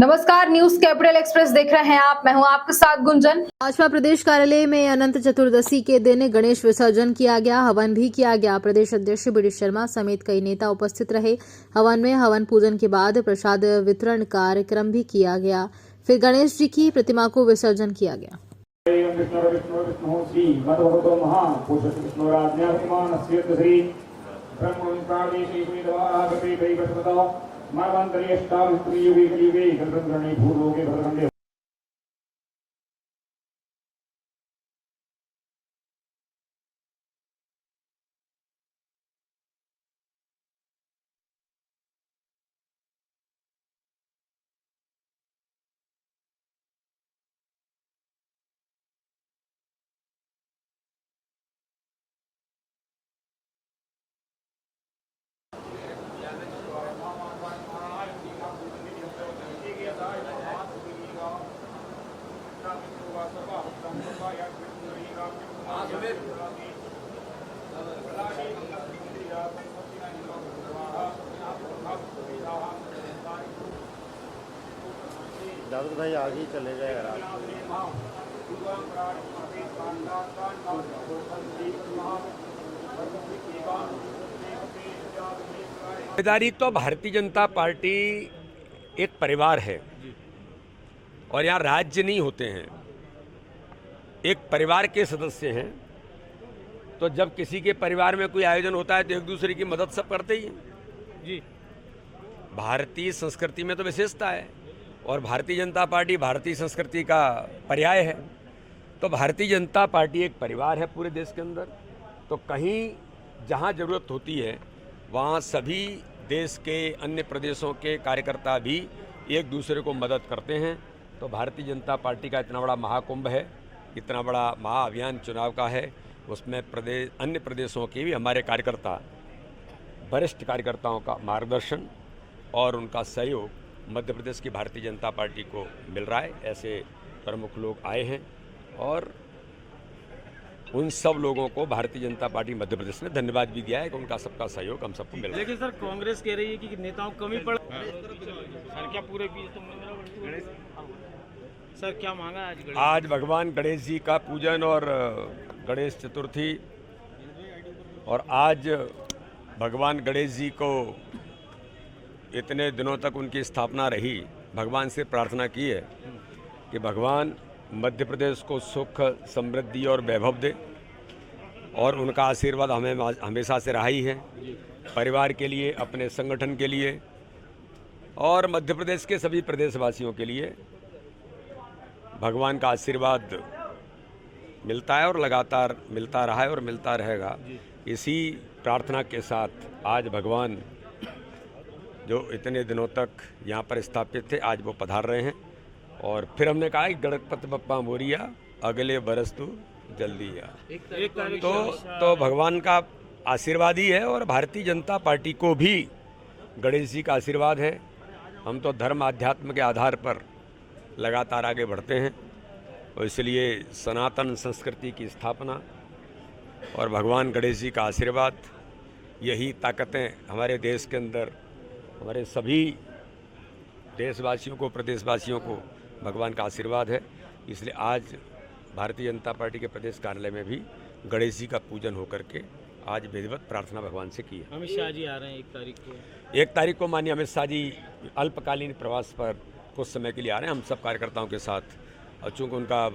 नमस्कार, news capital express देख रहे हैं आप। मैं हूं आपके साथ गुंजन। भाजपा प्रदेश कार्यालय में अनंत चतुर्दशी के दिन गणेश विसर्जन किया गया, हवन भी किया गया। प्रदेश अध्यक्ष बीडी शर्मा समेत कई नेता उपस्थित रहे। हवन में हवन पूजन के बाद प्रसाद वितरण कार्यक्रम भी किया गया। फिर गणेश जी की प्रतिमा को विसर्जन किया गया। दादू भाई आगे ही चले गए यार। जिम्मेदारी तो भारतीय जनता पार्टी एक परिवार है और यहाँ राज्य नहीं होते हैं, एक परिवार के सदस्य हैं। तो जब किसी के परिवार में कोई आयोजन होता है तो एक दूसरे की मदद सब करते ही हैं जी। भारतीय संस्कृति में तो विशेषता है और भारतीय जनता पार्टी भारतीय संस्कृति का पर्याय है। तो भारतीय जनता पार्टी एक परिवार है पूरे देश के अंदर। तो कहीं जहाँ ज़रूरत होती है वहाँ सभी देश के अन्य प्रदेशों के कार्यकर्ता भी एक दूसरे को मदद करते हैं। तो भारतीय जनता पार्टी का इतना बड़ा महाकुंभ है, इतना बड़ा महाअभियान चुनाव का है, उसमें अन्य प्रदेशों के भी हमारे कार्यकर्ता, वरिष्ठ कार्यकर्ताओं का मार्गदर्शन और उनका सहयोग मध्य प्रदेश की भारतीय जनता पार्टी को मिल रहा है। ऐसे प्रमुख लोग आए हैं और उन सब लोगों को भारतीय जनता पार्टी मध्य प्रदेश ने धन्यवाद भी दिया है कि उनका सबका सहयोग हम सबको मिल रहा है। लेकिन सर कांग्रेस कह रही है कि नेताओं को कमी पड़ सर क्या पूरे सर क्या मांगा आज भगवान गणेश जी का पूजन और गणेश चतुर्थी, और आज भगवान गणेश जी को इतने दिनों तक उनकी स्थापना रही, भगवान से प्रार्थना की है कि भगवान मध्य प्रदेश को सुख, समृद्धि और वैभव दे, और उनका आशीर्वाद हमें हमेशा से रहा ही है, परिवार के लिए, अपने संगठन के लिए और मध्य प्रदेश के सभी प्रदेशवासियों के लिए भगवान का आशीर्वाद मिलता है और लगातार मिलता रहा है और मिलता रहेगा। इसी प्रार्थना के साथ आज भगवान जो इतने दिनों तक यहाँ पर स्थापित थे, आज वो पधार रहे हैं। और फिर हमने कहा कि गणपति बप्पा मोरिया, अगले बरस तू जल्दी आ। तो भगवान का आशीर्वाद ही है और भारतीय जनता पार्टी को भी गणेश जी का आशीर्वाद है। हम तो धर्म आध्यात्म के आधार पर लगातार आगे बढ़ते हैं और इसलिए सनातन संस्कृति की स्थापना और भगवान गणेश जी का आशीर्वाद, यही ताकतें हमारे देश के अंदर, हमारे सभी देशवासियों को, प्रदेशवासियों को भगवान का आशीर्वाद है। इसलिए आज भारतीय जनता पार्टी के प्रदेश कार्यालय में भी गणेश जी का पूजन होकर के आज विधिवत प्रार्थना भगवान से की है। अमित शाह जी आ रहे हैं 1 तारीख को माननीय अमित शाह जी अल्पकालीन प्रवास पर कुछ समय के लिए आ रहे हैं हम सब कार्यकर्ताओं के साथ, और चूँकि उनका अब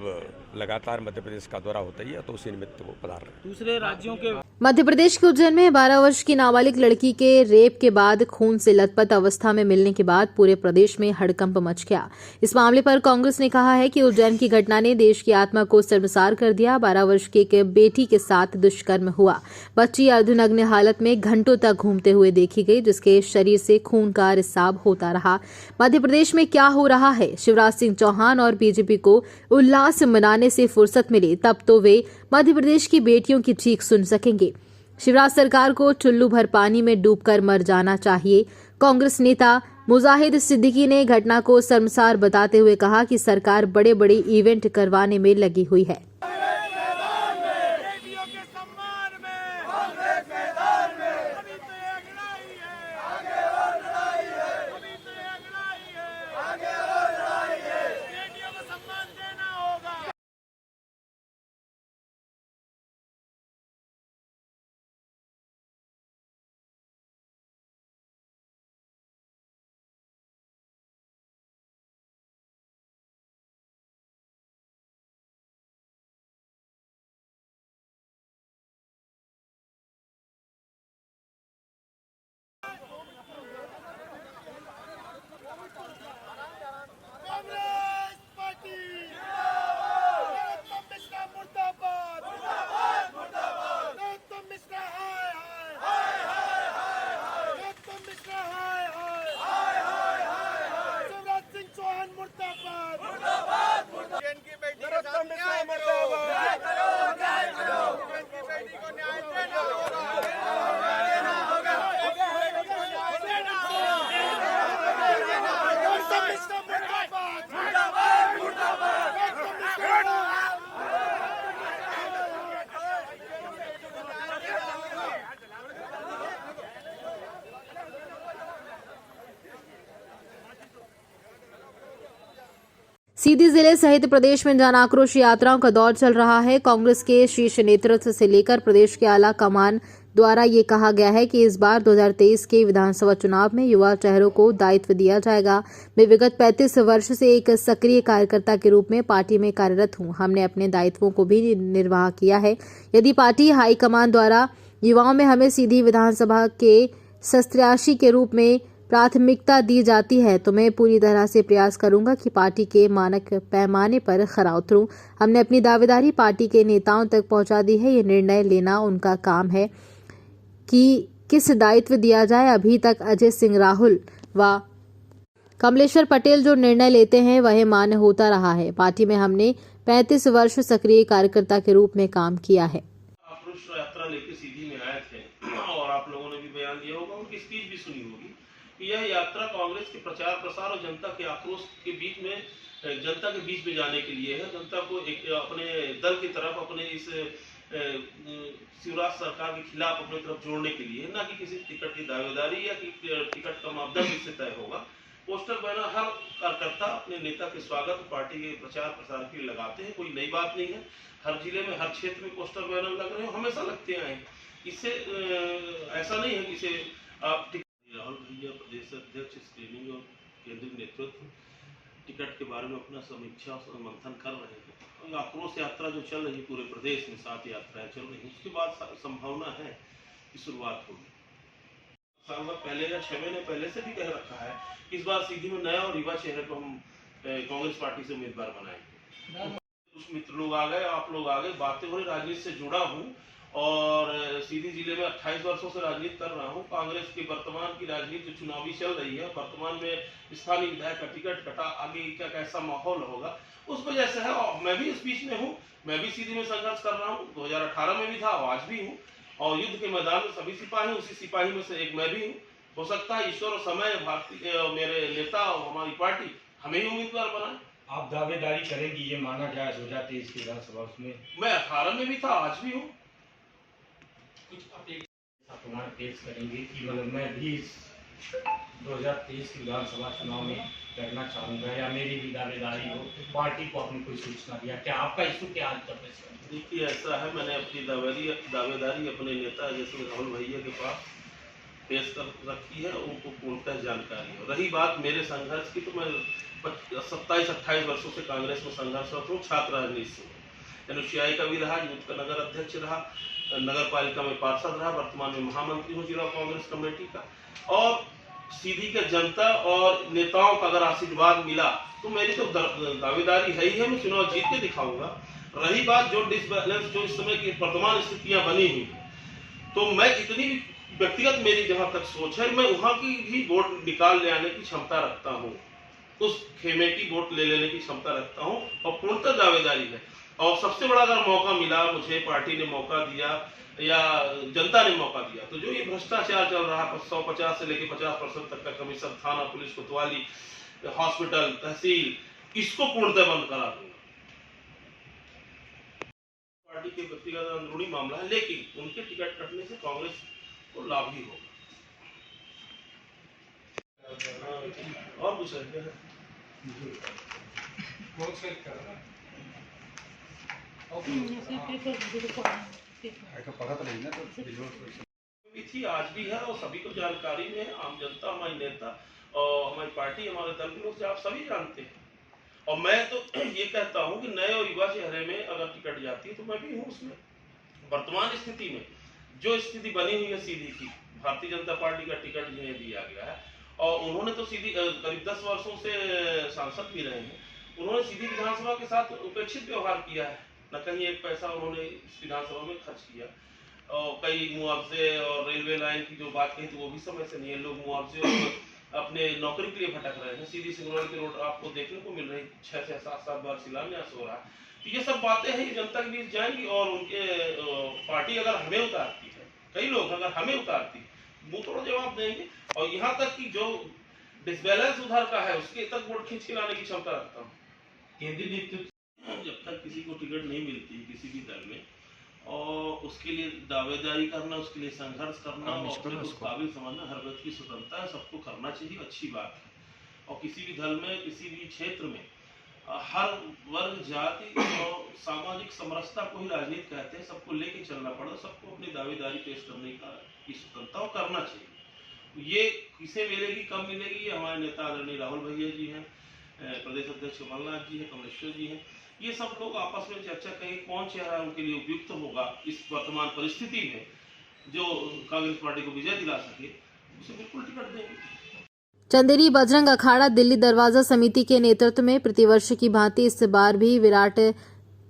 लगातार मध्य प्रदेश का दौरा होता ही है तो उसी निमित्त वो पधार रहे हैं। दूसरे राज्यों के मध्य प्रदेश के उज्जैन में 12 वर्ष की नाबालिग लड़की के रेप के बाद खून से लथपथ अवस्था में मिलने के बाद पूरे प्रदेश में हड़कंप मच गया। इस मामले पर कांग्रेस ने कहा है कि उज्जैन की घटना ने देश की आत्मा को शर्मसार कर दिया। 12 वर्ष की एक बेटी के साथ दुष्कर्म हुआ। बच्ची अर्धनग्न हालत में घंटों तक घूमते हुए देखी गई, जिसके शरीर से खून का रिसाव होता रहा। मध्य प्रदेश में क्या हो रहा है? शिवराज सिंह चौहान और बीजेपी को उल्लास मनाने से फुर्सत मिले तब तो वे मध्य प्रदेश की बेटियों की चीख सुन सकेंगे। शिवराज सरकार को चुल्लू भर पानी में डूबकर मर जाना चाहिए। कांग्रेस नेता मुजाहिद सिद्दीकी ने घटना को शर्मसार बताते हुए कहा कि सरकार बड़े बड़े इवेंट करवाने में लगी हुई है। आगे सीधी जिले सहित प्रदेश में जन आक्रोश यात्राओं का दौर चल रहा है। कांग्रेस के शीर्ष नेतृत्व से लेकर प्रदेश के आला कमान द्वारा ये कहा गया है कि इस बार 2023 के विधानसभा चुनाव में युवा चेहरों को दायित्व दिया जाएगा। मैं विगत 35 वर्ष से एक सक्रिय कार्यकर्ता के रूप में पार्टी में कार्यरत हूं। हमने अपने दायित्वों को भी निर्वाह किया है। यदि पार्टी हाईकमान द्वारा युवाओं में हमें सीधी विधानसभा के सत्याशी के रूप में प्राथमिकता दी जाती है तो मैं पूरी तरह से प्रयास करूंगा कि पार्टी के मानक पैमाने पर खरा उतरूं। हमने अपनी दावेदारी पार्टी के नेताओं तक पहुंचा दी है। ये निर्णय लेना उनका काम है कि किस दायित्व दिया जाए। अभी तक अजय सिंह राहुल व कमलेश्वर पटेल जो निर्णय लेते हैं वह मान्य होता रहा है। पार्टी में हमने 35 वर्ष सक्रिय कार्यकर्ता के रूप में काम किया है। आक्रोश यात्रा लेके सीधी में आए थे और आप लोगों ने भी बयान दिया होगा, उनकी स्पीच भी सुनी होगी कि यह यात्रा कांग्रेस के प्रचार प्रसार और जनता के आक्रोश के बीच में जनता के बीच में जाने के लिए है। जनता को एक अपने दल की तरफ, अपने इस शिवराज सरकार के खिलाफ अपनी तरफ जोड़ने के लिए, ना कि किसी टिकट की दावेदारी या कि टिकट का मापदंड इससे तय होगा। पोस्टर बैनर हर कार्यकर्ता अपने नेता के स्वागत पार्टी के प्रचार प्रसार के लिए लगाते हैं, कोई नई बात नहीं है। हर जिले में, हर क्षेत्र में पोस्टर बैनर लग रहे हैं, हमेशा लगते आए हैं। इससे ऐसा नहीं है कि इसे आप राहुल भैया प्रदेश अध्यक्ष स्क्रीनिंग और केंद्रीय नेतृत्व टिकट के बारे में अपना समीक्षा और मंथन कर रहे हैं। और आक्रोश यात्रा जो चल रही पूरे प्रदेश में 7 यात्राएं चल रही हैं, उसके बाद संभावना है कि शुरुआत होगी। साल भर पहले या 6 महीने पहले से भी कह रखा है कि इस बार सीधी में नया और युवा चेहरे को हम कांग्रेस पार्टी से उम्मीदवार बनाएंगे। कुछ मित्र लोग आ गए, आप लोग आ गए, बातें हो रही, राजनीति से जुड़ा हूँ और सीधी जिले में 28 वर्षों से राजनीति कर रहा हूं। कांग्रेस की वर्तमान की राजनीति चुनावी चल रही है, वर्तमान में स्थानीय विधायक का टिकट कटा, आगे का कैसा माहौल होगा उस वजह से है। और मैं भी इस बीच में हूं, मैं भी सीधी में संघर्ष कर रहा हूं। 2018 में भी था, आज भी हूं और युद्ध के मैदान में सभी सिपाही, उसी सिपाही में से एक मैं भी हूँ। हो सकता है ईश्वर और समय भारतीय मेरे नेता और हमारी पार्टी हमें ही उम्मीदवार बनाए। आप दावेदारी करेंगी, ये माना जाए 2023 की विधानसभा में? मैं 18 में भी था, आज भी हूँ। कुछ आप हमारे पेश करेंगे कि मतलब मैं भी 2023 की विधानसभा चुनाव में लड़ना चाहूँगा या मेरी भी दावेदारी हो, पार्टी को अपनी कोई सूचना दिया, क्या आपका इशू क्या आज तक? देखिए ऐसा है, मैंने अपनी दावेदारी अपने नेता जैसे राहुल भैया के पास पेश कर रखी है, उनको पूर्णतः जानकारी है। रही बात मेरे संघर्ष की, तो मैं 27-28 वर्षों से कांग्रेस में संघर्षरत हूँ। छात्र राजनीति से NUCI का भी रहा, यूथ का नगर अध्यक्ष रहा, नगर पालिका में पार्षद रहा, वर्तमान में महामंत्री हूँ जिला कांग्रेस कमेटी का। और सीधी के जनता और नेताओं का अगर आशीर्वाद मिला तो मेरी तो दावेदारी है ही है, मैं चुनाव जीत के दिखाऊंगा। रही बात जो डिसबैलेंस, जो इस समय की वर्तमान स्थितियां बनी हुई, तो मैं इतनी व्यक्तिगत मेरी जहां तक सोच है, मैं वहां की भी वोट निकाल ले आने की क्षमता रखता हूं, उस खेमे की वोट ले लेने की क्षमता रखता हूं और पूर्णतः दावेदारी है। और सबसे बड़ा अगर मौका मिला मुझे, पार्टी ने मौका दिया या जनता ने मौका दिया, तो जो ये भ्रष्टाचार चल रहा है 150 से लेकर 50% तक का कमीशन, थाना, पुलिस, कोतवाली, हॉस्पिटल, तहसील, इसको पूर्णतः बंद करा दूंगा। पार्टी के व्यक्तिगत अंदरूनी मामला है, लेकिन उनके टिकट कटने से कांग्रेस को लाभ ही होगा। और कुछ है थी, आज भी है और सभी को जानकारी में है। आम जनता, हमारी नेता और हमारी पार्टी, हमारे दल के लोग आप सभी जानते हैं। और मैं तो ये कहता हूं कि नए और युवा चेहरे में अगर टिकट जाती है तो मैं भी हूं उसमें। वर्तमान स्थिति में जो स्थिति बनी हुई है सीधी की, भारतीय जनता पार्टी का टिकट जिन्हें दिया गया है और उन्होंने तो सीधी करीब 10 वर्षों से सांसद भी रहे हैं, उन्होंने सीधी विधानसभा के साथ उपेक्षित व्यवहार किया है, न कहीं एक पैसा उन्होंने इस विधानसभा में खर्च किया। और कई मुआवजे और रेलवे लाइन की जो बात कही तो वो भी समय से नहीं है। लोग मुआवजे और अपने नौकरी के लिए भटक रहे हैं। सीधी सिंगरौली की रोड आपको देखने को मिल रही, 6 से 7 बार शिलान्यास हो रहा है। तो ये सब बातें हैं, जनता के बीच जाएंगी और उनके पार्टी अगर हमें उतारती है, कई लोग अगर हमें उतारती मुंह तोड़ जवाब देंगे। और यहाँ तक कि जो डिसबैलेंस उधर का है उसके तक वोट खींच के लाने की क्षमता रखता हूँ। केंद्रीय नेतृत्व जब तक किसी को टिकट नहीं मिलती किसी भी दल में, और उसके लिए दावेदारी करना, उसके लिए संघर्ष करना और अपने को काबिल समझना हर व्यक्ति की स्वतंत्रता है, सबको करना चाहिए, अच्छी बात है। और किसी भी दल में, किसी भी क्षेत्र में हर वर्ग जाति और सामाजिक समरसता को ही राजनीति कहते हैं। सबको लेके चलना पड़ता, सबको अपनी दावेदारी पेश करने की स्वतंत्रता और करना चाहिए। ये किसे मिलेगी, कब मिलेगी, ये हमारे नेता आदरणीय राहुल भैया जी हैं, प्रदेश अध्यक्ष कमलनाथ जी हैं, कमलेश्वर जी हैं, ये सब लोग आपस में चर्चा करेंगे कौन चेहरा उनके लिए उपयुक्त होगा इस वर्तमान परिस्थिति में, जो कांग्रेस पार्टी को विजय दिला सके, उसे बिल्कुल टिकट देंगे। चंदेरी बजरंग अखाड़ा दिल्ली दरवाजा समिति के नेतृत्व में प्रतिवर्ष की भांति इस बार भी विराट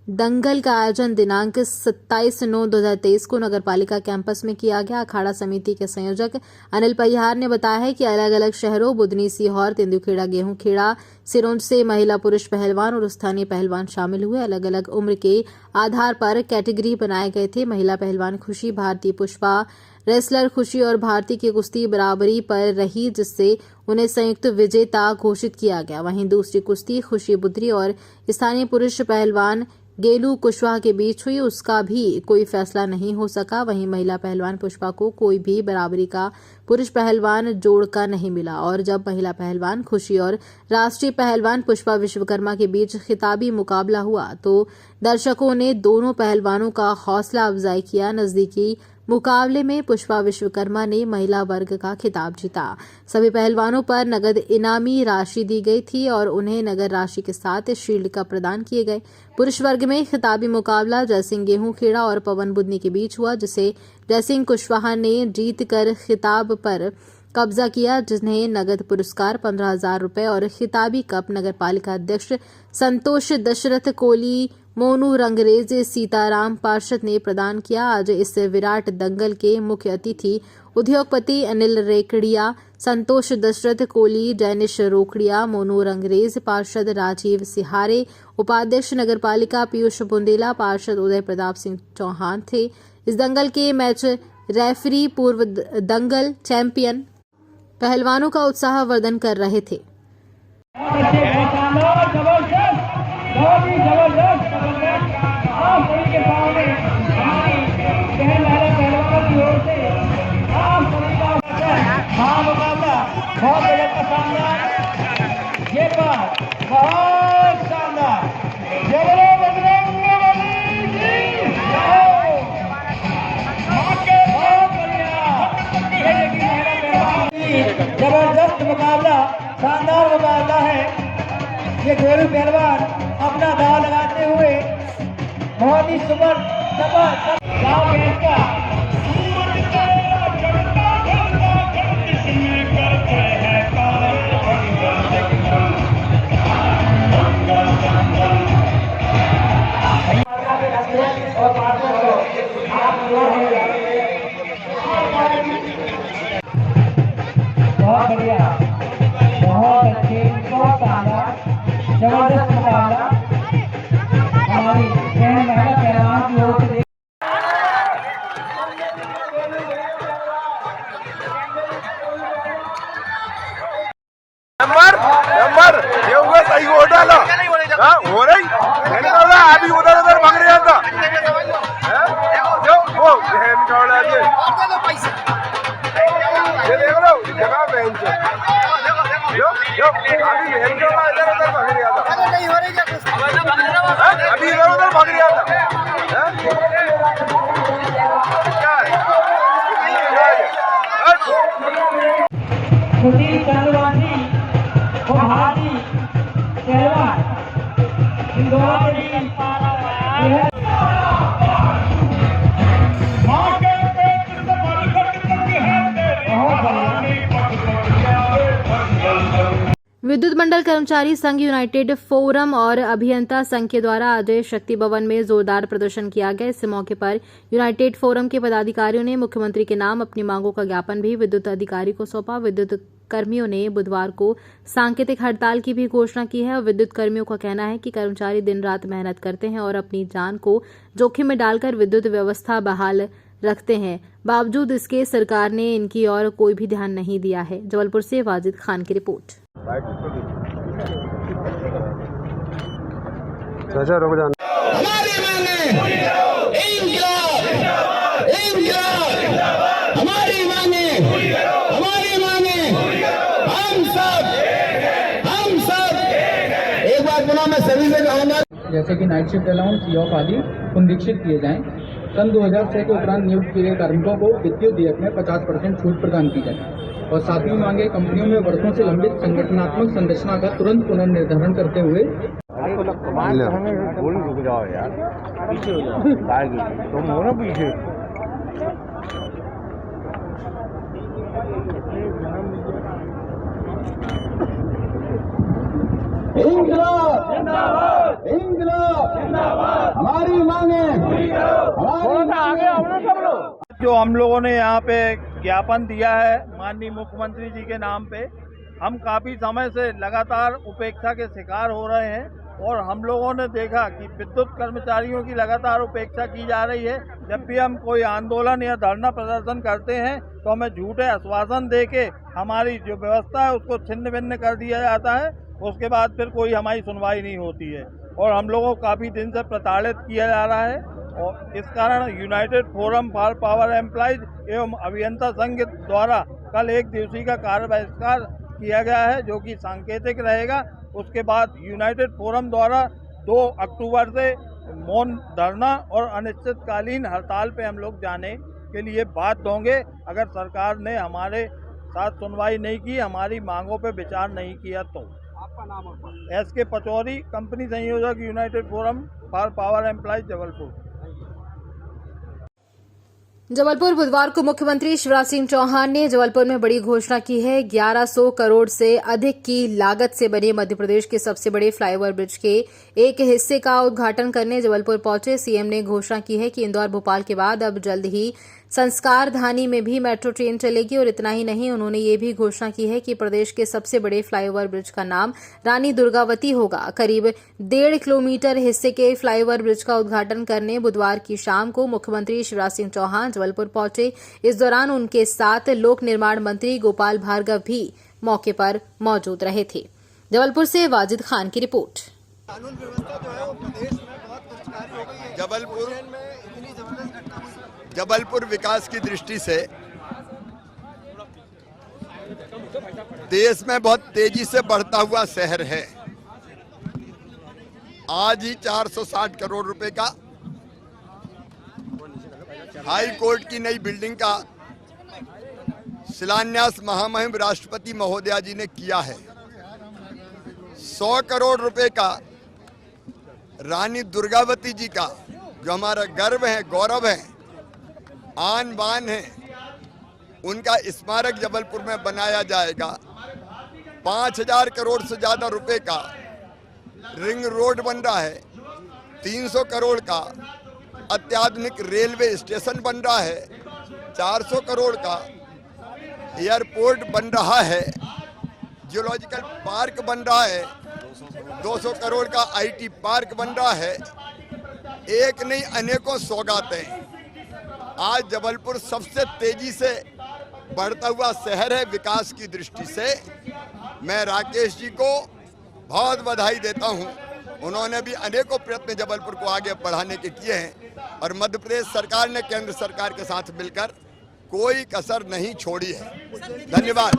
दंगल का आयोजन दिनांक 27/9/2023 को नगरपालिका कैंपस में किया गया। अखाड़ा समिति के संयोजक अनिल पहियार ने बताया है कि अलग अलग शहरों बुधनी, सीहोर, तेंदुखेड़ा, गेहूंखेड़ा, सिरोंज से महिला पुरुष पहलवान और स्थानीय पहलवान शामिल हुए। अलग अलग उम्र के आधार पर कैटेगरी बनाए गए थे। महिला पहलवान खुशी, भारती पुष्पा, रेसलर खुशी और भारती की कुश्ती बराबरी पर रही, जिससे उन्हें संयुक्त विजेता घोषित किया गया। वहीं दूसरी कुश्ती खुशी बुद्री और स्थानीय पुरुष पहलवान गेलू कुशवाहा के बीच हुई, उसका भी कोई फैसला नहीं हो सका। वहीं महिला पहलवान पुष्पा को कोई भी बराबरी का पुरुष पहलवान जोड़ का नहीं मिला और जब महिला पहलवान खुशी और राष्ट्रीय पहलवान पुष्पा विश्वकर्मा के बीच खिताबी मुकाबला हुआ तो दर्शकों ने दोनों पहलवानों का हौसला अफजाई किया। नजदीकी मुकाबले में पुष्पा विश्वकर्मा ने महिला वर्ग का खिताब जीता। सभी पहलवानों पर नगद इनामी राशि दी गई थी और उन्हें नगद राशि के साथ शील्ड कप प्रदान किए गए। पुरुष वर्ग में खिताबी मुकाबला जयसिंह गेहूंखेड़ा और पवन बुदनी के बीच हुआ, जिसे जयसिंह कुशवाहा ने जीतकर खिताब पर कब्जा किया, जिन्हें नगद पुरस्कार 15,000 रुपए और खिताबी कप नगरपालिका अध्यक्ष संतोष दशरथ कोली, मोनू रंगरेज, सीताराम पार्षद ने प्रदान किया। आज इस विराट दंगल के मुख्य अतिथि उद्योगपति अनिल रेकड़िया, संतोष दशरथ कोली, जैनिश रोकड़िया, मोनू रंगरेज, पार्षद राजीव सिहारे, उपाध्यक्ष नगरपालिका पीयूष बुंदेला, पार्षद उदय प्रताप सिंह चौहान थे। इस दंगल के मैच रेफरी पूर्व दंगल चैंपियन पहलवानों का उत्साहवर्धन कर रहे थे। जबरदस्त मुकाबला, शानदार मुकाबला है। ये गोलू पहलवान अपना दाव लगाते हुए बहुत ही सुपर दाव का बहुत बढ़िया, बहुत अच्छे, बहुत शानदार, जबरदस्त मुकाबला हमारी महिला पहलवान की ओर से। नंबर ये होगा सही हो डाला हो रही मैंने कहा अभी उधर उधर भाग रहा था वो बहन का ये देख लो जगह बहन से अभी बहन का इधर उधर भाग रहा था अभी इधर उधर भाग रहा था क्या खुशी चंद्रवासी और भारती पहलवान इन दोनों के बीच विद्युत मंडल कर्मचारी संघ यूनाइटेड फोरम और अभियंता संघ के द्वारा आज शक्ति भवन में जोरदार प्रदर्शन किया गया। इस मौके पर यूनाइटेड फोरम के पदाधिकारियों ने मुख्यमंत्री के नाम अपनी मांगों का ज्ञापन भी विद्युत अधिकारी को सौंपा। विद्युत कर्मियों ने बुधवार को सांकेतिक हड़ताल की भी घोषणा की है। विद्युत कर्मियों का कहना है कि कर्मचारी दिन रात मेहनत करते हैं और अपनी जान को जोखिम में डालकर विद्युत व्यवस्था बहाल रखते हैं। बावजूद इसके सरकार ने इनकी ओर कोई भी ध्यान नहीं दिया है। जबलपुर से वाजिद खान की रिपोर्ट। हमारी मांगे इंकलाब, हमारी मांगे हम सब एक बार पुनः मैं सभी से कहूँगा, जैसे कि नाइट शिफ्ट अलाउंस ऑफ आदि पुनरीक्षित किए जाएं। सन 2006 के उपरांत नियुक्त किए गए कार्मिकों को विद्युत देयक में 50% छूट प्रदान की जाए और सातवीं मांगे कंपनियों में वर्षों से लंबित संगठनात्मक संरचना का तुरंत पुनर्निर्धारण करते हुए रुक जाओ यार, पीछे हो जाओ, तुम हो ना पीछे। इंकलाब जिंदाबाद, इंकलाब जिंदाबाद, हमारी मांगे जो हम लोगों ने यहाँ पे ज्ञापन दिया है माननीय मुख्यमंत्री जी के नाम पे, हम काफी समय से लगातार उपेक्षा के शिकार हो रहे हैं और हम लोगों ने देखा कि विद्युत कर्मचारियों की लगातार उपेक्षा की जा रही है। जब भी हम कोई आंदोलन या धरना प्रदर्शन करते हैं तो हमें झूठे आश्वासन देके हमारी जो व्यवस्था है उसको छिन्न भिन्न कर दिया जाता है। उसके बाद फिर कोई हमारी सुनवाई नहीं होती है और हम लोगों को काफ़ी दिन से प्रताड़ित किया जा रहा है और इस कारण United forum for power employees एवं अभियंता संघ द्वारा कल 1 दिवसीय का कार्य बहिष्कार किया गया है, जो कि सांकेतिक रहेगा। उसके बाद यूनाइटेड फोरम द्वारा 2 अक्टूबर से मौन धरना और अनिश्चितकालीन हड़ताल पे हम लोग जाने के लिए बाध्य होंगे अगर सरकार ने हमारे साथ सुनवाई नहीं की, हमारी मांगों पे विचार नहीं किया तो। आपका नाम? एस के पचौरी, कंपनी संयोजक, United forum for power employees, Jabalpur. Jabalpur बुधवार को मुख्यमंत्री शिवराज सिंह चौहान ने जबलपुर में बड़ी घोषणा की है। 1100 करोड़ से अधिक की लागत से बने मध्य प्रदेश के सबसे बड़े फ्लाईओवर ब्रिज के एक हिस्से का उद्घाटन करने जबलपुर पहुंचे सीएम ने घोषणा की है कि इंदौर भोपाल के बाद अब जल्द ही संस्कार धानी में भी मेट्रो ट्रेन चलेगी और इतना ही नहीं, उन्होंने ये भी घोषणा की है कि प्रदेश के सबसे बड़े फ्लाईओवर ब्रिज का नाम रानी दुर्गावती होगा। करीब 1.5 किलोमीटर हिस्से के फ्लाईओवर ब्रिज का उद्घाटन करने बुधवार की शाम को मुख्यमंत्री शिवराज सिंह चौहान जबलपुर पहुंचे। इस दौरान उनके साथ लोक निर्माण मंत्री गोपाल भार्गव भी मौके पर मौजूद रहे थे। जबलपुर से वाजिद खान की रिपोर्ट। कानून व्यवस्था जो है वो प्रदेश में बहुत दुष्कारी हो गई है। जबलपुर विकास की दृष्टि से देश में बहुत तेजी से बढ़ता हुआ शहर है। आज ही 460 करोड़ रुपए का हाई कोर्ट की नई बिल्डिंग का शिलान्यास महामहिम राष्ट्रपति महोदया जी ने किया है। 100 करोड़ रुपए का रानी दुर्गावती जी का, जो हमारा गर्व है, गौरव है, आन बान है, उनका स्मारक जबलपुर में बनाया जाएगा। 5000 करोड़ से ज्यादा रुपए का रिंग रोड बन रहा है। 300 करोड़ का अत्याधुनिक रेलवे स्टेशन बन रहा है। 400 करोड़ का एयरपोर्ट बन रहा है। जियोलॉजिकल पार्क बन रहा है। 200 करोड़ का आईटी पार्क बन रहा है। एक नहीं, अनेकों सौगातें। आज जबलपुर सबसे तेजी से बढ़ता हुआ शहर है। विकास की दृष्टि से मैं राकेश जी को बहुत बधाई देता हूं। उन्होंने भी अनेकों प्रयत्न जबलपुर को आगे बढ़ाने के किए हैं और मध्य प्रदेश सरकार ने केंद्र सरकार के साथ मिलकर कोई कसर नहीं छोड़ी है। धन्यवाद।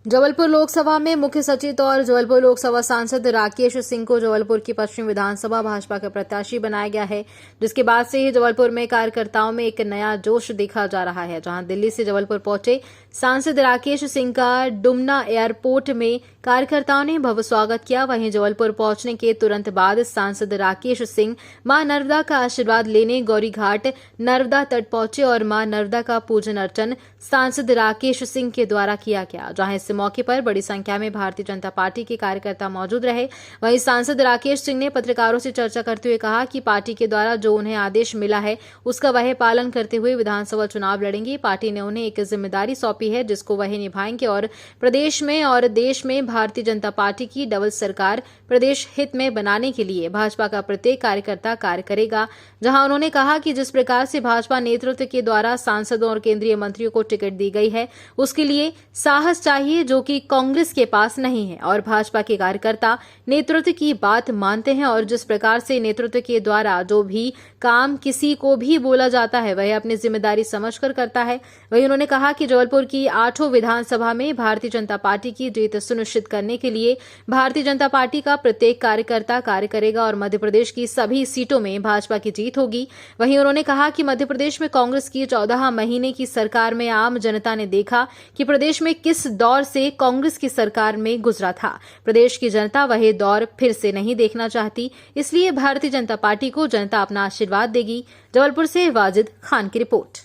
जबलपुर लोकसभा में मुख्य सचिव और जबलपुर लोकसभा सांसद राकेश सिंह को जबलपुर की पश्चिम विधानसभा भाजपा का प्रत्याशी बनाया गया है, जिसके बाद से ही जबलपुर में कार्यकर्ताओं में एक नया जोश देखा जा रहा है। जहां दिल्ली से जबलपुर पहुंचे सांसद राकेश सिंह का डुमना एयरपोर्ट में कार्यकर्ताओं ने भव्य स्वागत किया। वहीं जबलपुर पहुंचने के तुरंत बाद सांसद राकेश सिंह मां नर्मदा का आशीर्वाद लेने गौरी घाट नर्मदा तट पहुंचे और मां नर्मदा का पूजन अर्चन सांसद राकेश सिंह के द्वारा किया गया। जहां इस मौके पर बड़ी संख्या में भारतीय जनता पार्टी के कार्यकर्ता मौजूद रहे। वहीं सांसद राकेश सिंह ने पत्रकारों से चर्चा करते हुए कहा कि पार्टी के द्वारा जो उन्हें आदेश मिला है उसका वह पालन करते हुए विधानसभा चुनाव लड़ेंगे। पार्टी ने उन्हें एक जिम्मेदारी सौंपी है जिसको वह निभाएंगे और प्रदेश में और देश में भारतीय जनता पार्टी की डबल सरकार प्रदेश हित में बनाने के लिए भाजपा का प्रत्येक कार्यकर्ता कार्य करेगा। जहां उन्होंने कहा कि जिस प्रकार से भाजपा नेतृत्व के द्वारा सांसदों और केंद्रीय मंत्रियों को टिकट दी गई है उसके लिए साहस चाहिए जो कि कांग्रेस के पास नहीं है और भाजपा के कार्यकर्ता नेतृत्व की बात मानते हैं और जिस प्रकार से नेतृत्व के द्वारा जो भी काम किसी को भी बोला जाता है वह अपनी जिम्मेदारी समझकर करता है। वहीं उन्होंने कहा कि जबलपुर की 8 विधानसभा में भारतीय जनता पार्टी की जीत सुनिश्चित करने के लिए भारतीय जनता पार्टी का प्रत्येक कार्यकर्ता कार्य करेगा और मध्य प्रदेश की सभी सीटों में भाजपा की जीत होगी। वहीं उन्होंने कहा कि मध्य प्रदेश में कांग्रेस की 14 महीने की सरकार में आम जनता ने देखा कि प्रदेश में किस दौर से कांग्रेस की सरकार में गुजरा था। प्रदेश की जनता वह दौर फिर से नहीं देखना चाहती, इसलिए भारतीय जनता पार्टी को जनता अपना आशीर्वाद देगी। जबलपुर से वाजिद खान की रिपोर्ट।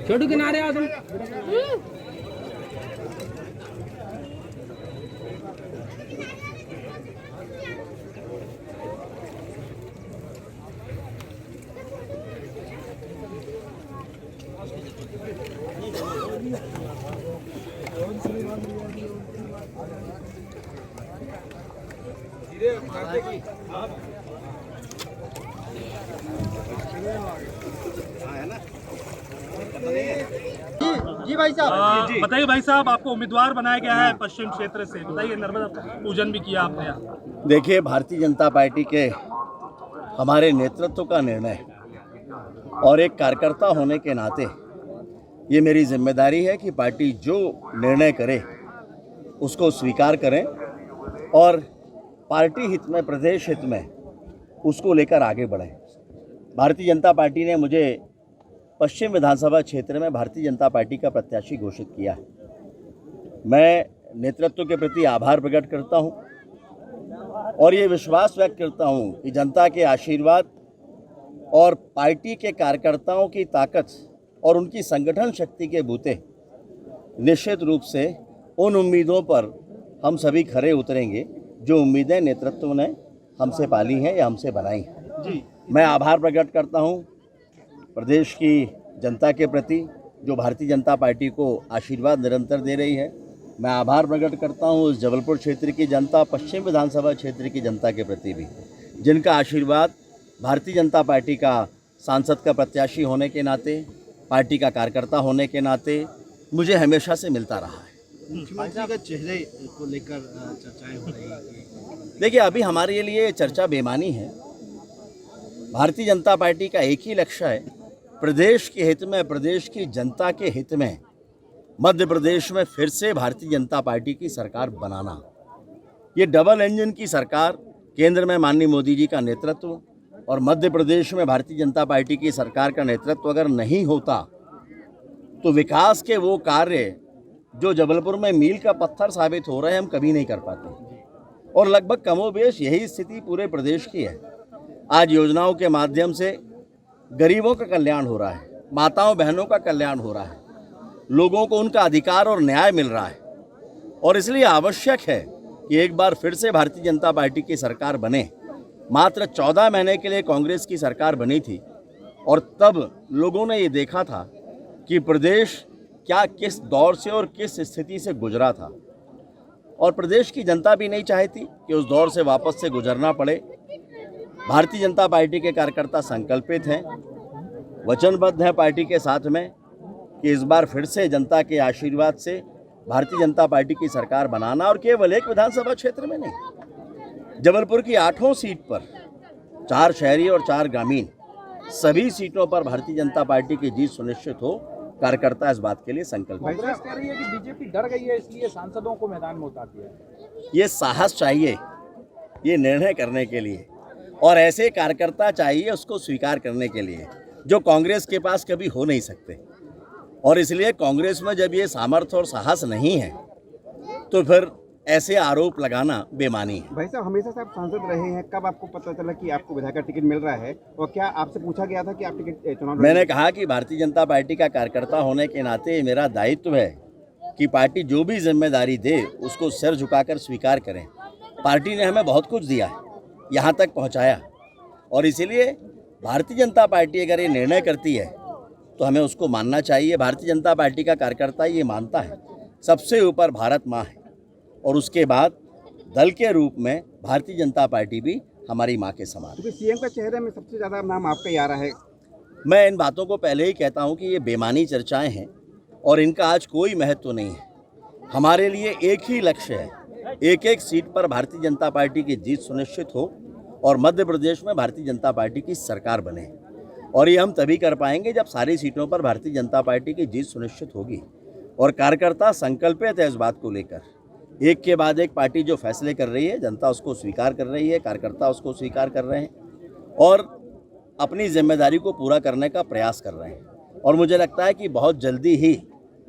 छोटू किनारे आओ तुम। जी भाई साहब, बताइए भाई साहब, आपको उम्मीदवार बनाया गया है पश्चिम क्षेत्र से, बताइए। नर्मदा पूजन भी किया आपने यहाँ। देखिए, भारतीय जनता पार्टी के हमारे नेतृत्व का निर्णय और एक कार्यकर्ता होने के नाते ये मेरी जिम्मेदारी है कि पार्टी जो निर्णय करे उसको स्वीकार करें और पार्टी हित में, प्रदेश हित में उसको लेकर आगे बढ़ें। भारतीय जनता पार्टी ने मुझे पश्चिम विधानसभा क्षेत्र में भारतीय जनता पार्टी का प्रत्याशी घोषित किया है। मैं नेतृत्व के प्रति आभार प्रकट करता हूं और ये विश्वास व्यक्त करता हूं कि जनता के आशीर्वाद और पार्टी के कार्यकर्ताओं की ताकत और उनकी संगठन शक्ति के बूते निश्चित रूप से उन उम्मीदों पर हम सभी खरे उतरेंगे जो उम्मीदें नेतृत्व ने हमसे पाली हैं या हमसे बनाई हैं। जी, मैं आभार प्रकट करता हूं प्रदेश की जनता के प्रति जो भारतीय जनता पार्टी को आशीर्वाद निरंतर दे रही है। मैं आभार प्रकट करता हूं उस जबलपुर क्षेत्र की जनता, पश्चिम विधानसभा क्षेत्र की जनता के प्रति भी, जिनका आशीर्वाद भारतीय जनता पार्टी का सांसद का प्रत्याशी होने के नाते, पार्टी का कार्यकर्ता होने के नाते मुझे हमेशा से मिलता रहा है। मुख्यमंत्री का चेहरे को लेकर चर्चाएं हो रही हैं। देखिए, अभी हमारे लिए चर्चा बेमानी है। भारतीय जनता पार्टी का एक ही लक्ष्य है, प्रदेश के हित में, प्रदेश की जनता के हित में मध्य प्रदेश में फिर से भारतीय जनता पार्टी की सरकार बनाना। ये डबल इंजन की सरकार, केंद्र में माननीय मोदी जी का नेतृत्व और मध्य प्रदेश में भारतीय जनता पार्टी की सरकार का नेतृत्व अगर नहीं होता तो विकास के वो कार्य जो जबलपुर में मील का पत्थर साबित हो रहे हैं हम कभी नहीं कर पाते। और लगभग कमोबेश यही स्थिति पूरे प्रदेश की है। आज योजनाओं के माध्यम से गरीबों का कल्याण हो रहा है, माताओं बहनों का कल्याण हो रहा है, लोगों को उनका अधिकार और न्याय मिल रहा है। और इसलिए आवश्यक है कि एक बार फिर से भारतीय जनता पार्टी की सरकार बने। मात्र 14 महीने के लिए कांग्रेस की सरकार बनी थी और तब लोगों ने ये देखा था कि प्रदेश क्या किस दौर से और किस स्थिति से गुजरा था, और प्रदेश की जनता भी नहीं चाहती कि उस दौर से वापस से गुजरना पड़े। भारतीय जनता पार्टी के कार्यकर्ता संकल्पित हैं, वचनबद्ध हैं पार्टी के साथ में कि इस बार फिर से जनता के आशीर्वाद से भारतीय जनता पार्टी की सरकार बनाना, और केवल एक विधानसभा क्षेत्र में नहीं, जबलपुर की 8 सीट पर, 4 शहरी और 4 ग्रामीण, सभी सीटों पर भारतीय जनता पार्टी की जीत सुनिश्चित हो। कार्यकर्ता इस बात के लिए संकल्प है। कांग्रेस कह रही है कि बीजेपी डर गई है इसलिए सांसदों को मैदान में उतारती है। ये साहस चाहिए ये निर्णय करने के लिए, और ऐसे कार्यकर्ता चाहिए उसको स्वीकार करने के लिए जो कांग्रेस के पास कभी हो नहीं सकते। और इसलिए कांग्रेस में जब ये सामर्थ्य और साहस नहीं है तो फिर ऐसे आरोप लगाना बेमानी है। भाई साहब, हमेशा से आप सांसद रहे हैं, कब आपको पता चला कि आपको विधायक का टिकट मिल रहा है, और क्या आपसे पूछा गया था कि आप टिकट चुनाव? मैंने कहा कि भारतीय जनता पार्टी का कार्यकर्ता होने के नाते मेरा दायित्व है कि पार्टी जो भी जिम्मेदारी दे उसको सिर झुकाकर स्वीकार करें। पार्टी ने हमें बहुत कुछ दिया है, यहाँ तक पहुँचाया, और इसीलिए भारतीय जनता पार्टी अगर ये निर्णय करती है तो हमें उसको मानना चाहिए। भारतीय जनता पार्टी का कार्यकर्ता ये मानता है सबसे ऊपर भारत माँ है, और उसके बाद दल के रूप में भारतीय जनता पार्टी भी हमारी माँ के समान है। क्योंकि सीएम का चेहरे में सबसे ज़्यादा नाम आपका ही आ रहा है। मैं इन बातों को पहले ही कहता हूँ कि ये बेमानी चर्चाएं हैं और इनका आज कोई महत्व नहीं है। हमारे लिए एक ही लक्ष्य है, एक एक सीट पर भारतीय जनता पार्टी की जीत सुनिश्चित हो और मध्य प्रदेश में भारतीय जनता पार्टी की सरकार बने। और ये हम तभी कर पाएंगे जब सारी सीटों पर भारतीय जनता पार्टी की जीत सुनिश्चित होगी और कार्यकर्ता संकल्पित है इस बात को लेकर। एक के बाद एक पार्टी जो फैसले कर रही है, जनता उसको स्वीकार कर रही है, कार्यकर्ता उसको स्वीकार कर रहे हैं और अपनी जिम्मेदारी को पूरा करने का प्रयास कर रहे हैं। और मुझे लगता है कि बहुत जल्दी ही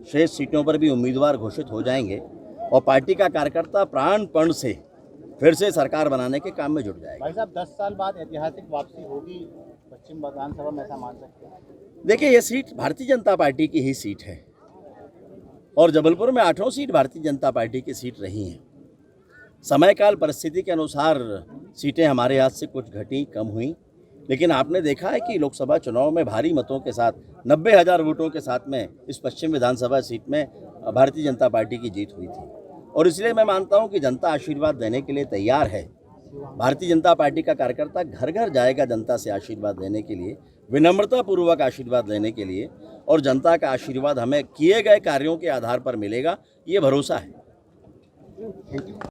शेष सीटों पर भी उम्मीदवार घोषित हो जाएंगे और पार्टी का कार्यकर्ता प्राणपण से फिर से सरकार बनाने के काम में जुट जाएगा। भाई साहब 10 साल बाद ऐतिहासिक वापसी होगी पश्चिम विधानसभा में, ऐसा मान सकते हैं? देखिए, ये सीट भारतीय जनता पार्टी की ही सीट है और जबलपुर में 8 सीट भारतीय जनता पार्टी की सीट रही हैं। समय काल परिस्थिति के अनुसार सीटें हमारे हाथ से कुछ घटी, कम हुई, लेकिन आपने देखा है कि लोकसभा चुनाव में भारी मतों के साथ 90,000 वोटों के साथ में इस पश्चिम विधानसभा सीट में भारतीय जनता पार्टी की जीत हुई थी। और इसलिए मैं मानता हूं कि जनता आशीर्वाद देने के लिए तैयार है। भारतीय जनता पार्टी का कार्यकर्ता घर घर जाएगा जनता से आशीर्वाद लेने के लिए, विनम्रतापूर्वक आशीर्वाद लेने के लिए, और जनता का आशीर्वाद हमें किए गए कार्यों के आधार पर मिलेगा, ये भरोसा है।